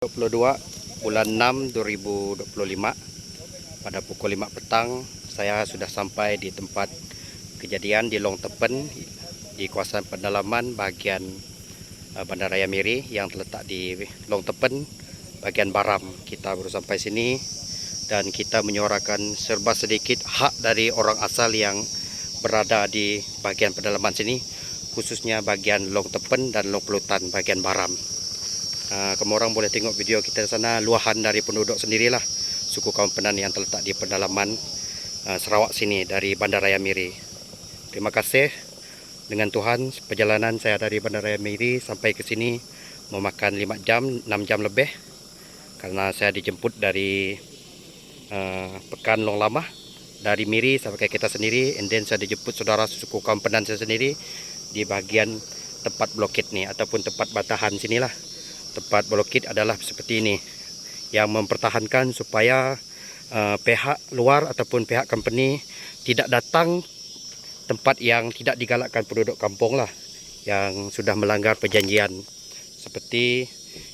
22 bulan 6 2025 pada pukul 5 petang saya sudah sampai di tempat kejadian di Long Tepen di kawasan pendalaman bagian Bandaraya Miri yang terletak di Long Tepen bagian Baram. Kita baru sampai sini dan kita menyuarakan serba sedikit hak dari orang asal yang berada di bagian pedalaman sini, khususnya bagian Long Tepen dan Long Pelutan bagian Baram. Kamu orang boleh tengok video kita di sana, luahan dari penduduk sendirilah, suku kaum Penan yang terletak di pedalaman Sarawak sini dari Bandaraya Miri. Terima kasih. Dengan Tuhan, perjalanan saya dari Bandaraya Miri sampai ke sini memakan 5 jam, 6 jam lebih, karena saya dijemput dari Pekan Long Lama, dari Miri sampai kita sendiri, and then saya dijemput saudara suku kaum Penan saya sendiri di bagian tempat blokit nih, ataupun tempat batahan sinilah. Tempat blokit adalah seperti ini, yang mempertahankan supaya pihak luar ataupun pihak company tidak datang tempat yang tidak digalakkan penduduk kampung lah, yang sudah melanggar perjanjian. Seperti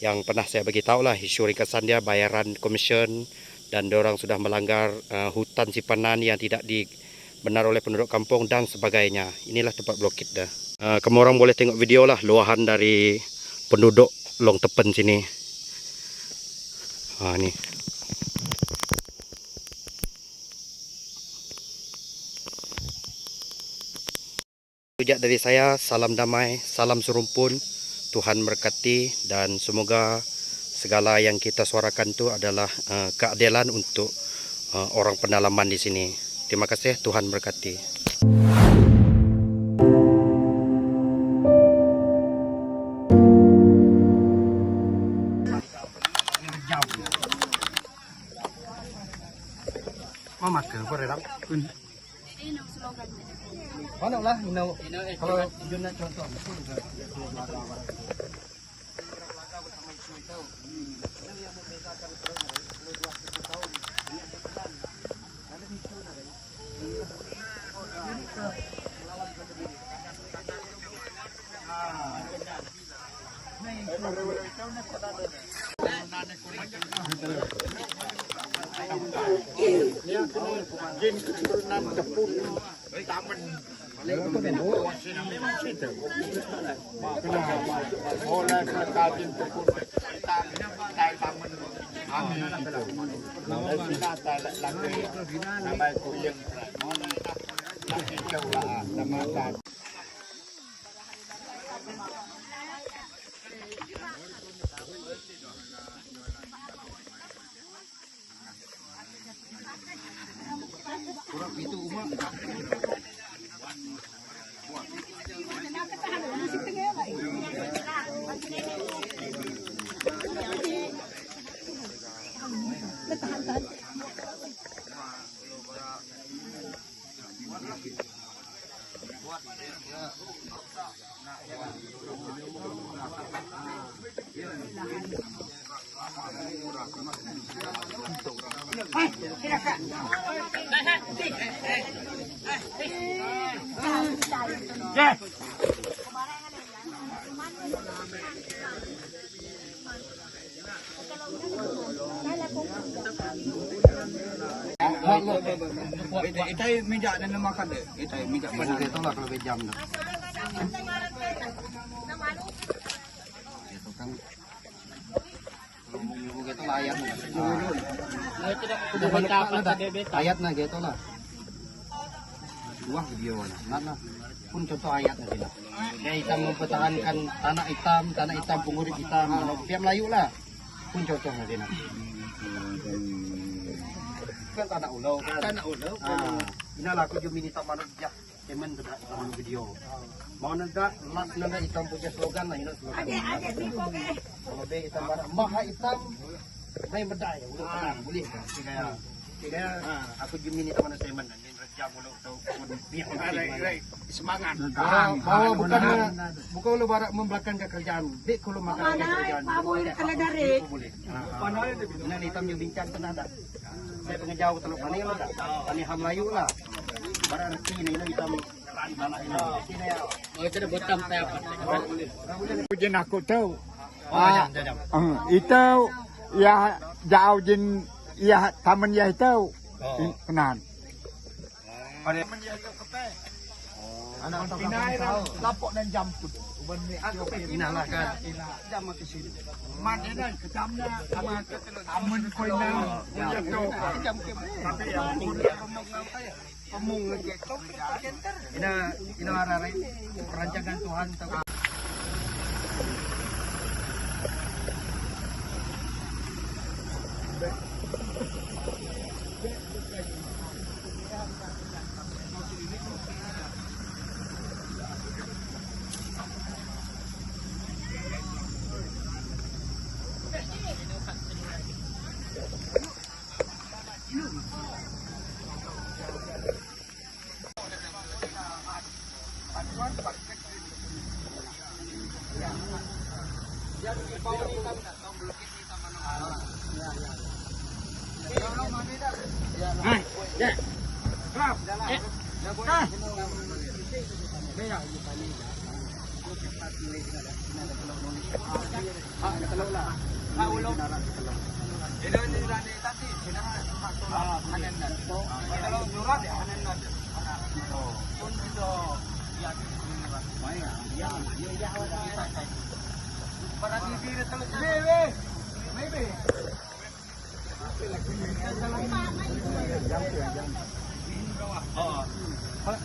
yang pernah saya beritahu lah, isu ringkasan dia bayaran komisen, dan diorang sudah melanggar hutan simpanan yang tidak dibenar oleh penduduk kampung dan sebagainya. Inilah tempat blokit dah. Kamu orang boleh tengok video lah, luahan dari penduduk Long Tepen sini. Nih. Sejak dari saya, salam damai, salam serumpun, Tuhan berkati, dan semoga segala yang kita suarakan itu adalah keadilan untuk orang pendalaman di sini. Terima kasih, Tuhan berkati. Mama ke berapa? Mana lah, kalau jurnal contoh. Jin keturunan Jepun Taman oleh mereka jin Jepun Taman binatang lagi sampai kuyeng lagi jauh nama. Itu umat Itai minyak dan makan deh. Itai minyak mana itu lah kalau bejam dah. Itu kan gitu lah ayat. Ayatnya gitu lah. Dua video lah. Pun contoh ayatnya sila. Dia hitam mempertahankan tanah hitam pengurus hitam. Pihak Melayu lah. Pun contohnya sila. Kan tanah ulau kan. Inilah aku juga minta manusia temen bedak dalam video. Mau nendak las nendak hitam punya slogan lah ini slogan. Kalau be hitam barat maha hitam main bedak ya udah tenang boleh tidak aku juga minta manusia temen dan rejam ulau tahu biar semangat. Bahwa bukan lu barat membelakang kerjaan. Be kalau makan kerjaan. Boleh. Ini hitam yang bincang tenada. Saya pengejauh teluk pani lah, pani ham Melayu lah. Barang rezeki ini hitam tanah ini. Sini ya. Oh itu botam saya apa? Pujian aku tahu. jam. Itu ya jauh jin ya taman ya itu kenan. Anak pinai lapok dan jamput. Inalah kan. Jam ke sini. Mana dah kecamnya sama taman koina. Jam ke. Tapi yang pemung gitu. Ina arare perancangan Tuhan tahu.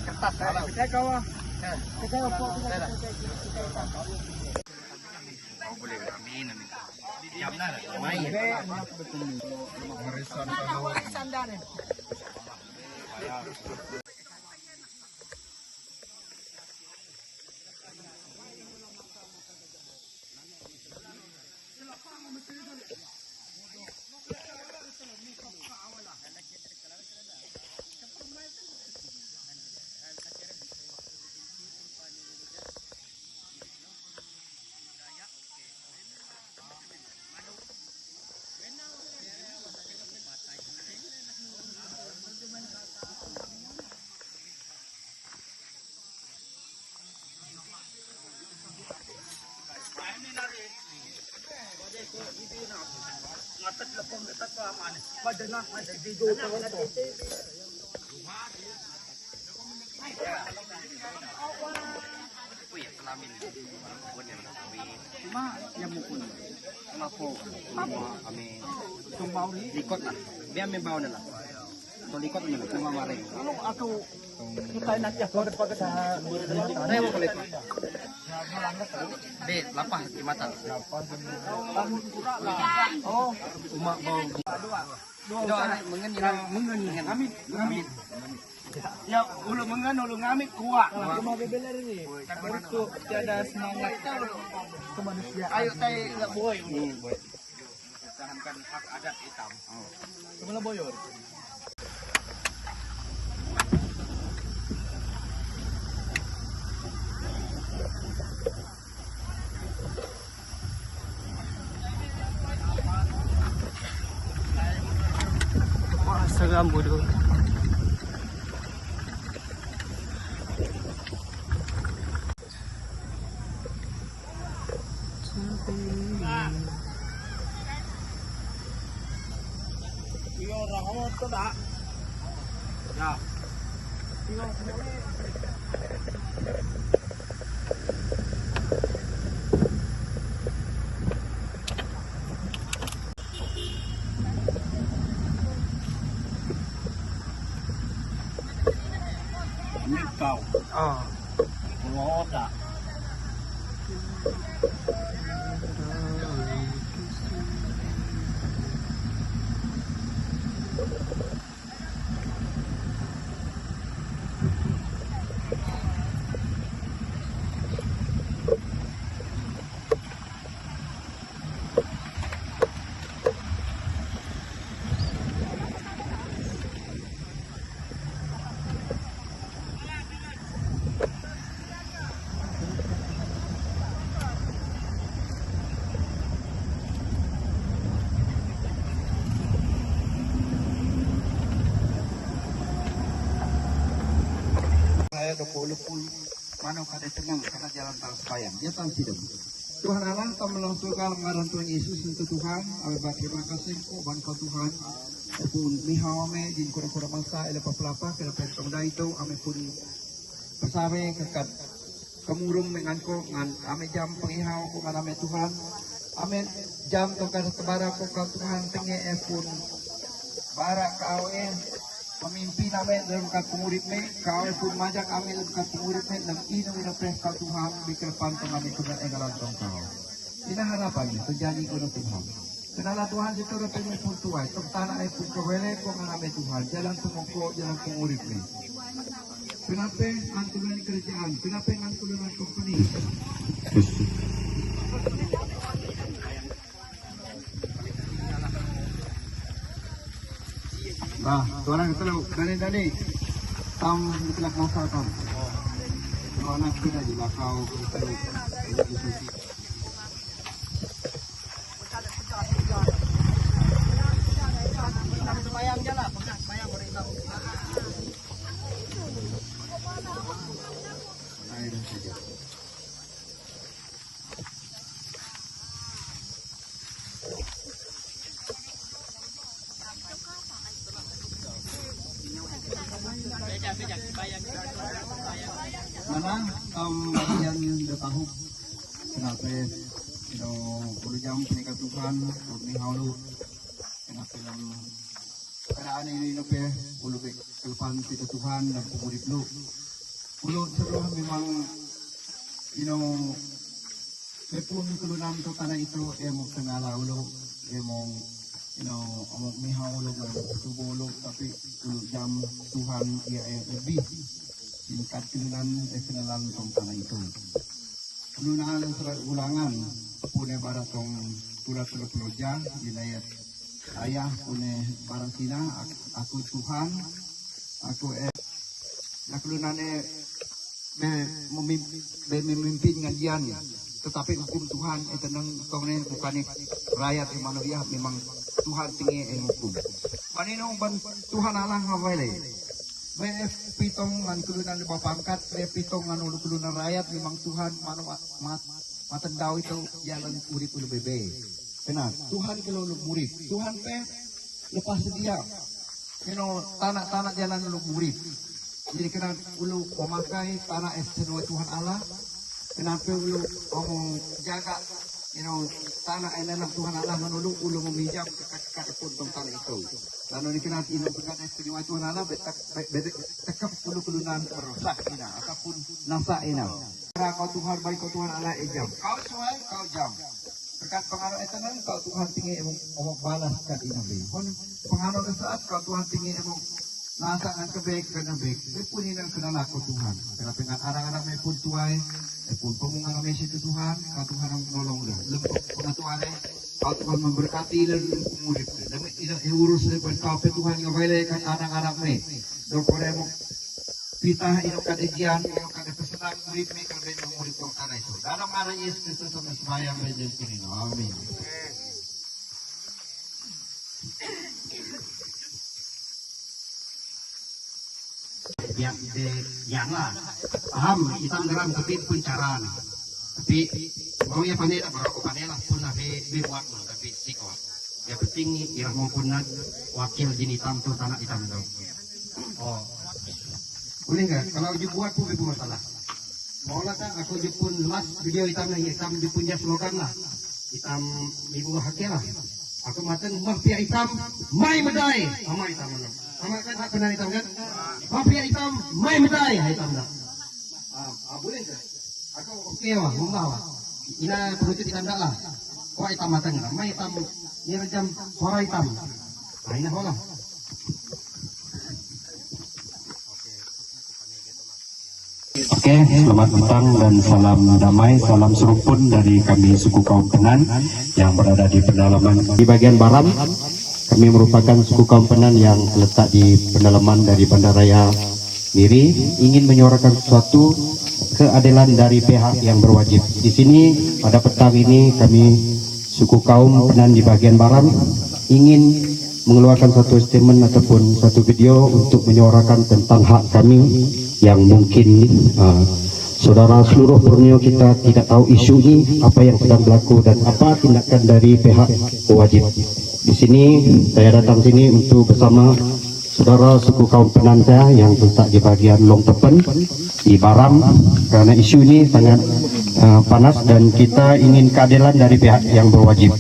Kertas saya kau. Boleh amin amin. Jamnya main. Cuma yang mukul lapo kami tumbau ni likot lah biar membau na lah to likot ni cuma mare kalau aku kita nak ya pakai sa rewo ko likot be lapah di mata oh umak bau dua mengen kami ya ulu mengan ulu ngamit kuat cuma bebeler ini itu tiada semangat kemanusiaan ayo tay boy pertahankan hak adat hitam kemana boyor wah seram bodoh. Ya. Ini kau. Oh. Ngoda. Saya 20 mana pada tengah karena jalan tol Sepayan. Dia tahu tidak. Tuhan Allah telah melangsungkan ngaran Tuhan Yesus untuk Tuhan. Kami berterima kasih kepada Kau Tuhan. Pun mihau ame jin kura-kura masa ela papelapa kela petong da itu ame pun bersama kekat kemurung dengan ko ngan ame jam pengihau ko ngan ame Tuhan. Ame jam tongkat kebara ko Kau Tuhan tenge pun bara kau pemimpin ame dalam kat pengurip me kau pun majak ame dalam kat pengurip me dan ina ina pres Kau Tuhan di depan kami Tuhan engalan Kau. Ina harapan terjadi kuno Tuhan. Kenalah Tuhan itu repemi pun tuai, tok tanah pun kewele ko ngame Tuhan, jalan tumoko, jalan pengurip me. Kenapa antulan kerjaan? Kenapa antulan company? Nah, tuan kita lu dari tam kelak masa tam. Kalau nak kita di bakau kita diskusi. Bayang jalan, bayang berita. Mana bagian udah tahu kenapa perlu jam penikah Tuhan ini halu kenapa keadaan ini nope ulu kelepan kita Tuhan dan pemurip lu ulu sebelum memang Lepun kelunan to tanah itu emong tengala ulu emong omong mihau ulu tubuh ulu tapi ulu jam Tuhan ia lebih singkat kelunan kenalan tong tanah itu kelunan surat ulangan punya barat tong tulat peloja wilayah ayah punya barang sina aku Tuhan aku laklunane memimpin ngajian tetapi hukum Tuhan tenang kaunen bukan rakyat manusia memang Tuhan tinggi hukum manino ban Tuhan Allah ngawale BF pitong ngan kulunan bapangkat BF pitong ngan ulu kulunan rakyat memang Tuhan matendau itu jalan urip ulu bebe benar Tuhan kalau ulu murid Tuhan lepas sedia tanah-tanah jalan ulu murid jadi kena ulu memakai tanah senua Tuhan Allah kenapa ulu ngomong jaga tanah enak Tuhan Allah menulu ulu meminjam ke puntong tanah itu lalu dikenal inu dengan senua Tuhan Allah tekap ulu kelunan merusak ina ataupun nasa ina kau Tuhan baik kau Tuhan Allah ejam kau suai kau jam berkat pengaruh etanan kau Tuhan tinggi omong balas kat ina pengaruh saat kau Tuhan tinggi omong nasangan kebaik kena baik pun ini kenal aku Tuhan kenapa dengan anak-anak me pun tuai pun pemungan me situ Tuhan kau Tuhan menolong dah lembut pengatuan kau Tuhan memberkati dan murid dan ini urus lepas kau Tuhan yang baikan anak-anak me dokore mo pitah inokan ejian inokan pesenang murid me kalau murid kau tanah itu dalam nama Yesus Kristus sama sembahyang menjadi kini amin. Yang lah paham hitam geram tapi pencaraan tapi mau ya panela baru panela pun buat tapi sikot yang penting irah maupun wakil jin hitam tuh tanah hitam tuh oh boleh nggak kalau dibuat pun ibu masalah mau lah kan aku jepun las video hitam dipunya slogan lah hitam ibu hakil lah aku maten mafia hitam mai medai sama hitam sama kan hak benar hitam kan mafia hitam mai medai hitam dah boleh ke aku oke wah membawa ina penutup hitam dah lah kok hitam matang lah mai hitam ni macam suara hitam nah ina hola Oke, selamat petang dan salam damai, salam serupun dari kami suku kaum Penan yang berada di pedalaman di bagian barat. Kami merupakan suku kaum Penan yang terletak di pedalaman dari Bandaraya Miri, ingin menyuarakan sesuatu keadilan dari pihak yang berwajib. Di sini pada petang ini kami suku kaum Penan di bagian barat ingin mengeluarkan satu statement ataupun satu video untuk menyuarakan tentang hak kami yang mungkin saudara seluruh Borneo kita tidak tahu isu ini apa yang sedang berlaku dan apa tindakan dari pihak berwajib. Di sini saya datang sini untuk bersama saudara suku kaum Penan saya yang terletak di bagian Long Tepen di Baram, karena isu ini sangat panas dan kita ingin keadilan dari pihak yang berwajib.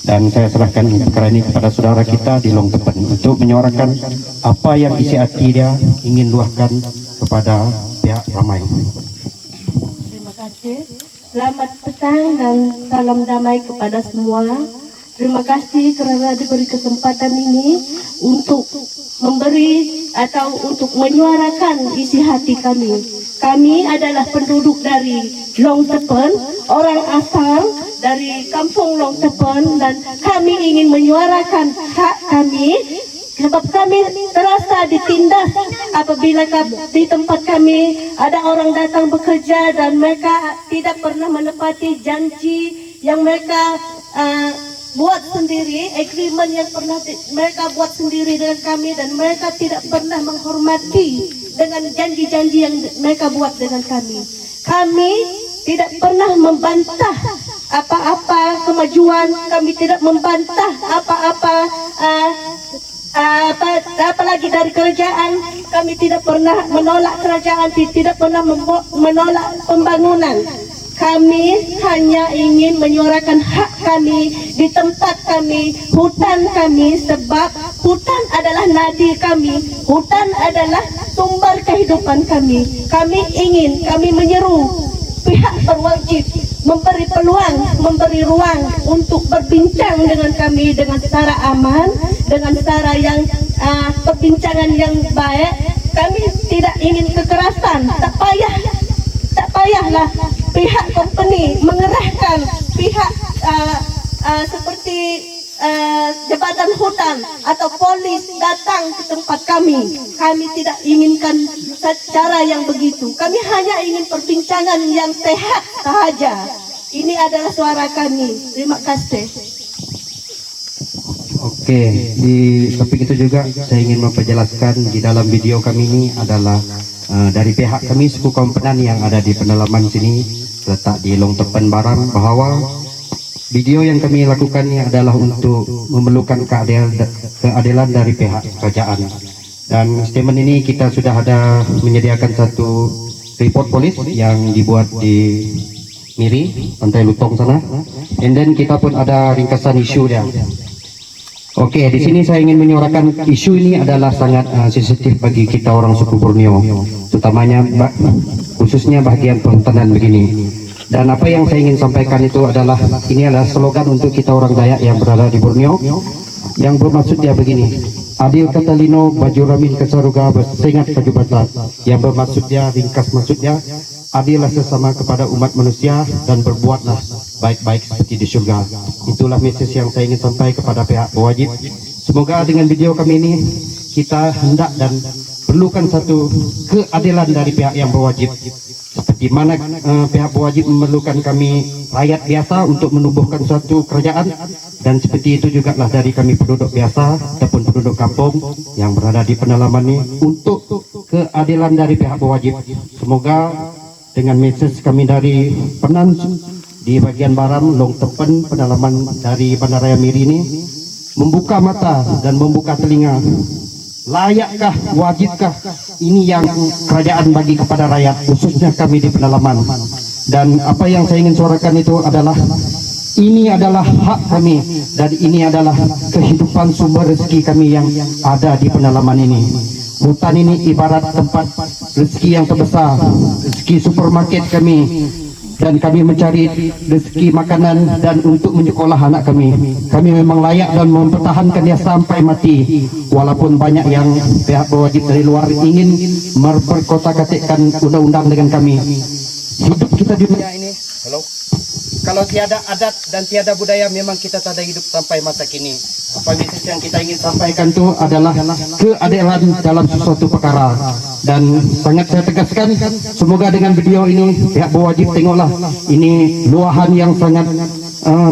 Dan saya serahkan perkara ini kepada saudara kita di Long Tepen untuk menyuarakan apa yang isi hati dia ingin luahkan kepada pihak ramai. Terima kasih. Selamat petang dan salam damai kepada semua. Terima kasih kerana diberi kesempatan ini untuk memberi atau untuk menyuarakan isi hati kami. Kami adalah penduduk dari Long Tepen, orang asal dari kampung Long Tepen, dan kami ingin menyuarakan hak kami sebab kami terasa ditindas apabila di tempat kami ada orang datang bekerja dan mereka tidak pernah menepati janji yang mereka buat sendiri, agreement yang pernah mereka buat sendiri dengan kami, dan mereka tidak pernah menghormati dengan janji-janji yang mereka buat dengan kami. Kami tidak pernah membantah apa-apa kemajuan, kami tidak membantah apa-apa apalagi dari kerajaan. Kami tidak pernah menolak kerajaan, tidak pernah menolak pembangunan. Kami hanya ingin menyuarakan hak kami di tempat kami, hutan kami, sebab hutan adalah nadi kami, hutan adalah sumber kehidupan kami. Kami menyeru pihak berwajib memberi peluang, memberi ruang untuk berbincang dengan kami dengan secara aman, dengan secara yang perbincangan yang baik. Kami tidak ingin kekerasan. Tak payahlah pihak company mengerahkan pihak seperti jabatan hutan atau polis datang ke tempat kami. Kami tidak inginkan cara yang begitu. Kami hanya ingin perbincangan yang sehat sahaja. Ini adalah suara kami. Terima kasih. Oke, di topik itu juga saya ingin memperjelaskan di dalam video kami ini adalah dari pihak kami suku kaum Penan yang ada di pedalaman sini letak di Long Tepen Baram, bahwa video yang kami lakukan ini adalah untuk memerlukan keadilan dari pihak kerajaan. Dan statement ini kita sudah ada menyediakan satu report polis yang dibuat di Miri, Pantai Lutong sana. And then kita pun ada ringkasan isu dia. Oke, di sini saya ingin menyuarakan isu ini adalah sangat sensitif bagi kita orang suku Borneo, utamanya khususnya bagian perhutanan begini. Dan apa yang saya ingin sampaikan itu adalah, ini adalah slogan untuk kita orang Dayak yang berada di Borneo, yang bermaksud dia begini: adil kata lino, baju ramin kesaruga, bersengat kaju batat. Yang bermaksud dia, ringkas maksudnya, adillah sesama kepada umat manusia dan berbuatlah baik-baik seperti di surga. Itulah message yang saya ingin sampaikan kepada pihak berwajib. Semoga dengan video kami ini kita hendak dan perlukan satu keadilan dari pihak yang berwajib. Seperti mana pihak berwajib memerlukan kami rakyat biasa untuk menubuhkan suatu kerajaan, dan seperti itu juga lah dari kami penduduk biasa ataupun penduduk kampung yang berada di pedalaman ini untuk keadilan dari pihak berwajib. Semoga dengan message kami dari Penan di bagian Baram, Long Tepen, pedalaman dari Bandaraya Miri ini membuka mata dan membuka telinga. Layakkah, wajibkah ini yang kerajaan bagi kepada rakyat, khususnya kami di pedalaman. Dan apa yang saya ingin suarakan itu adalah, ini adalah hak kami dan ini adalah kehidupan sumber rezeki kami yang ada di pedalaman ini. Hutan ini ibarat tempat rezeki yang terbesar, rezeki supermarket kami, dan kami mencari rezeki makanan dan untuk menyekolah anak kami. Kami memang layak dan mempertahankan dia sampai mati, walaupun banyak yang pihak berwajib dari luar ingin berkotak-katikkan undang-undang dengan kami. Hidup kita di dunia ini, kalau tiada adat dan tiada budaya, memang kita tak ada hidup sampai masa kini. Apa message yang kita ingin sampaikan itu adalah keadilan dalam sesuatu perkara. Dan sangat saya tegaskan, semoga dengan video ini pihak berwajib tengoklah, ini luahan yang sangat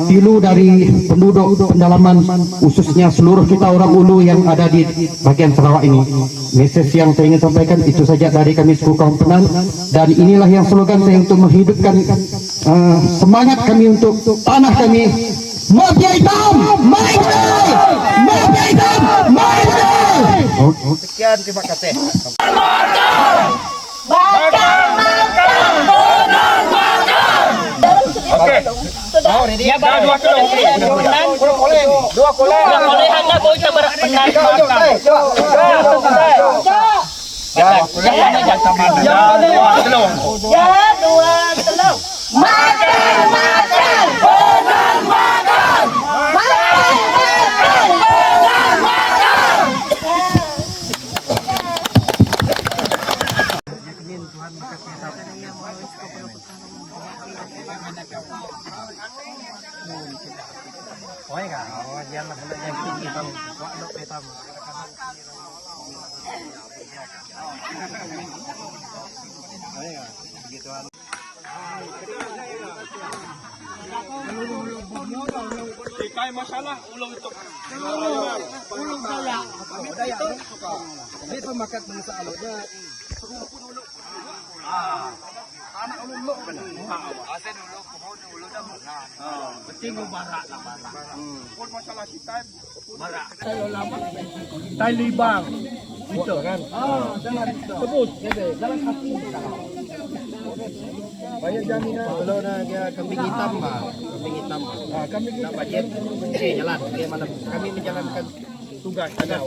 pilu dari penduduk pendalaman, khususnya seluruh kita orang Ulu yang ada di bagian Sarawak ini. Mesej yang saya ingin sampaikan itu saja dari kami suku kaum Penang, dan inilah yang slogan saya untuk menghidupkan semangat kami untuk tanah kami. Mafia hitam, mati! Mafia hitam, mati! Sekian, terima kasih. Ya, baru 2 kilo. 2 kilo. Hanya boleh kita berpenan makan. Ya, 2 telur. Makan, makan, benar makan. Makan, makan, benar makan. Talibang. Itu kan. Tebus. Dalam hati. Banyak jaminan kalau dia kambing hitam, kambing hitam. Kambing hitam budget jalan dia malam. Kami menjalankan tugas ada.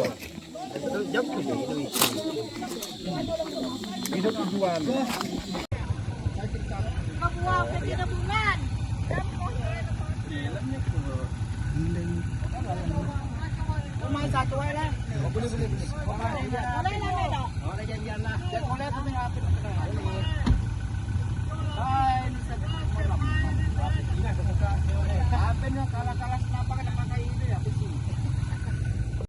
Itu jam 7 itu. Itu tujuan. Kabuah ke bulan. Main satu aja lah. Boleh. Boleh lah. Boleh janjian lah. Boleh tu tengah apa. Hai, ni sebab. Apa ni kalah-kalah